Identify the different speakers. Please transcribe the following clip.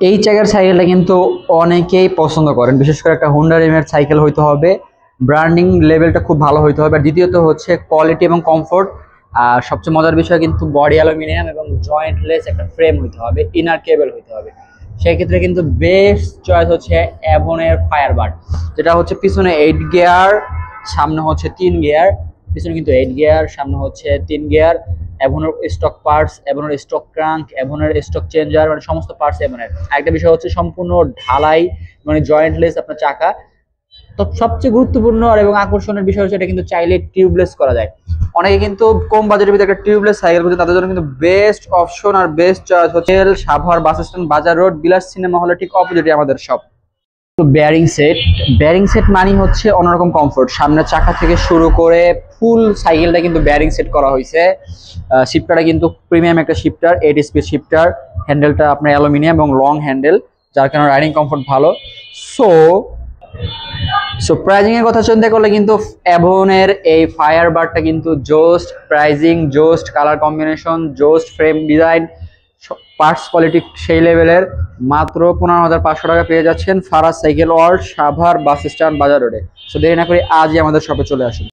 Speaker 1: এই চাকার সাইকেলটা কিন্তু অনেকেই পছন্দ করেন, বিশেষ করে একটা হোন্ডা রিমের সাইকেল হইতে হবে, ব্র্যান্ডিং লেভেলটা খুব ভালো হইতে হবে, আর দ্বিতীয়ত হচ্ছে কোয়ালিটি এবং কমফোর্ট। আর সবচেয়ে মজার বিষয় কিন্তু বডি অ্যালুমিনিয়াম এবং জয়েন্টলেস একটা ফ্রেম হইতে হবে, ইনার কেবল হইতে হবে। সেই ক্ষেত্রে কিন্তু বেস্ট চয়েস হচ্ছে অ্যাভনের ফায়ারবার্ড, যেটা হচ্ছে পিছনে 8 গিয়ার, সামনে হচ্ছে 3 গিয়ার। পিছনে কিন্তু 8 গিয়ার, সামনে হচ্ছে 3 গিয়ার। অ্যাভনের স্টক পার্টস, অ্যাভনের স্টক ক্রাঙ্ক, অ্যাভনের স্টক চেঞ্জার, মানে সমস্ত পার্টস অ্যাভনের। আরেকটা বিষয় হচ্ছে সম্পূর্ণ ঢালাই, মানে জয়েন্টলেস আপনার চাকা। তো সবচেয়ে গুরুত্বপূর্ণ আর এবং আকর্ষণের বিষয় হচ্ছে এটা কিন্তু চাইলে টিউবলেস করা যায়। অনেকে কিন্তু কম বাজেটের ভিতরে একটা টিউবলেস সাইকেল খুঁজে, তাদের জন্য কিন্তু বেস্ট অপশন আর বেস্ট চয়েস হচ্ছে সাভার বাস স্ট্যান্ড, বাজার রোড, বিলাস সিনেমা হলের ঠিক অপোজিটে আমাদের শপ। তো বেয়ারিং সেট মানে হচ্ছে অন্যরকম কমফোর্ট, সামনের চাকা থেকে শুরু করে ফুল সাইকেলটা কিন্তু বেয়ারিং সেট করা হয়েছে। শিফটারটা কিন্তু প্রিমিয়াম একটা শিফটার, 8 স্পিড শিফটার। হ্যান্ডেলটা আপনার অ্যালুমিনিয়াম এবং লং হ্যান্ডেল, যার কারণে রাইডিং কমফোর্ট ভালো। সো সো প্রাইজিং এর কথা চিন্তা করলে কিন্তু অ্যাভনের এই ফায়ারবার্ডটা কিন্তু just pricing, just colour combination, just frame design, parts quality সেই লেভেলের। মাত্র 15,500 টাকা পেয়ে যাচ্ছেন Faraz cycle world, Savar bus stand, Bazar রোডে। সো দেরি না করে আজই আমাদের শপে চলে আসুন।